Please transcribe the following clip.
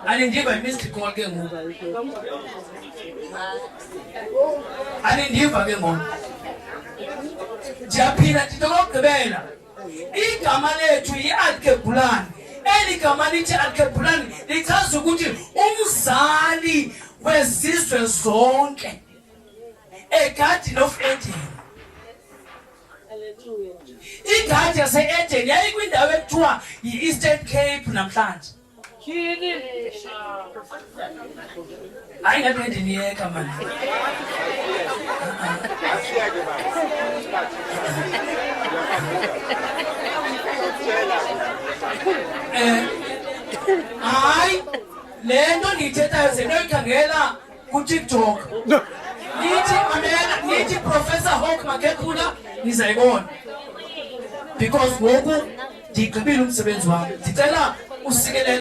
Anindiva missed call ke ngoku. Anindiva ke ngoku. Ndiyaphila ndithi okokugqibela. Igama lethu yi-Alkebulan. Eli gama lithi Alkebulan lichaza ukuthi umzali wezizwe zonke. A garden of Eden. Igadi yase-Eden yayikwindawo ekuthiwa yi-Eastern Cape namhlanje. Hayi ngathi ndiniyeka mani. Hayi le nto ndiyithethayo zendoyikhangela kuTikTok. Nithi Professor Hawk Makekula nizayibona. Because ngoku ndigqibile umsebenzi wami. Ndicela usikelele